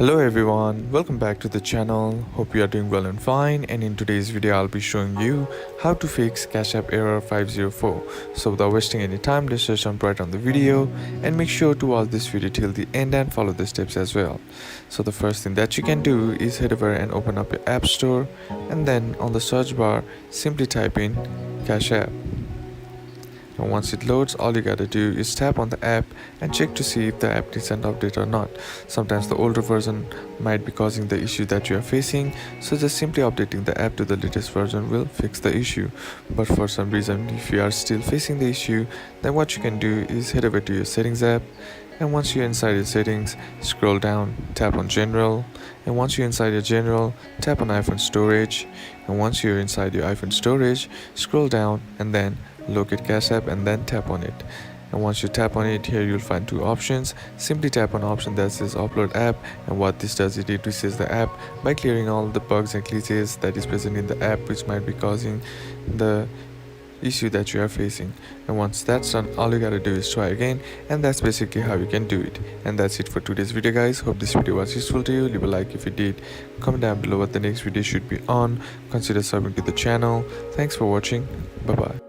Hello everyone, welcome back to the channel. Hope you are doing well and fine, and in today's video I'll be showing you how to fix Cash App error 504. So without wasting any time, let's just jump right on the video and make sure to watch this video till the end and follow the steps as well. So the first thing that you can do is head over and open up your app store, and then on the search bar simply type in Cash App. And once it loads, all you gotta do is tap on the app and check to see if the app needs an update or not. Sometimes the older version might be causing the issue that you are facing, so just simply updating the app to the latest version will fix the issue. But for some reason, if you are still facing the issue, then what you can do is head over to your settings app, and once you're inside your settings, scroll down, tap on general, and once you're inside your general, tap on iPhone storage, and once you're inside your iPhone storage, scroll down and then locate Cash App and then tap on it. And once you tap on it, here you'll find two options. Simply tap on option that says upload app, and what this does, it replaces the app by clearing all the bugs and glitches that is present in the app which might be causing the issue that you are facing. And once that's done, all you gotta do is try again, and that's basically how you can do it. And that's it for today's video, guys. Hope this video was useful to you. Leave a like if it did, comment down below what the next video should be on, consider subbing to the channel. Thanks for watching. Bye bye.